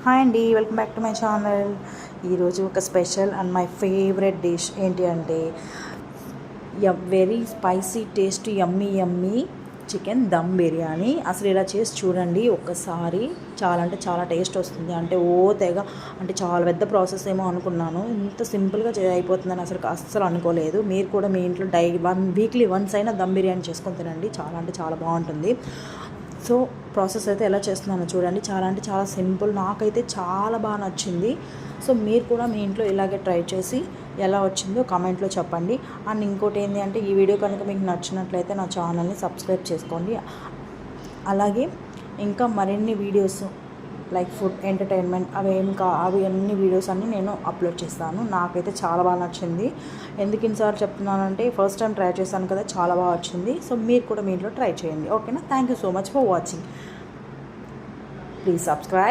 Hi అండి, welcome back to my channel. ఈరోజు ఒక special and my favourite dish ఏంటి అంటే very spicy taste yummy chicken dum biryani. అసలు ఇలా చేసి చూడండి ఒక్కసారి. చాలా అంటే చాలా టేస్ట్ వస్తుంది. అంటే తెగ అంటే చాలా పెద్ద ప్రాసెస్ ఏమో అనుకున్నాను, ఇంత సింపుల్గా అయిపోతుందని అస్సలు అనుకోలేదు. మీరు కూడా మీ ఇంట్లో వీక్లీ వన్స్ అయినా దమ్ బిర్యానీ చేసుకొని తినండి. చాలా అంటే చాలా బాగుంటుంది. సో ప్రాసెస్ అయితే ఎలా చేస్తున్నానో చూడండి. చాలా అంటే చాలా సింపుల్, నాకైతే చాలా బాగా నచ్చింది. సో మీరు కూడా మీ ఇంట్లో ఇలాగే ట్రై చేసి ఎలా వచ్చిందో కామెంట్లో చెప్పండి. అండ్ ఇంకోటి ఏంటి అంటే, ఈ వీడియో కనుక మీకు నచ్చినట్లయితే నా ఛానల్ని సబ్స్క్రైబ్ చేసుకోండి. అలాగే ఇంకా మరిన్ని వీడియోస్ లైక్ ఫుడ్ ఎంటర్టైన్మెంట్ అవి అన్ని వీడియోస్ అన్నీ నేను అప్లోడ్ చేస్తాను. నాకైతే చాలా బాగా నచ్చింది. ఎందుకు ఇన్నిసార్లు చెప్తున్నానంటే, ఫస్ట్ టైం ట్రై చేశాను కదా, చాలా బాగా వచ్చింది. సో మీరు కూడా మీ ఇంట్లో ట్రై చేయండి. ఓకేనా? Thank you so much for watching. Please subscribe.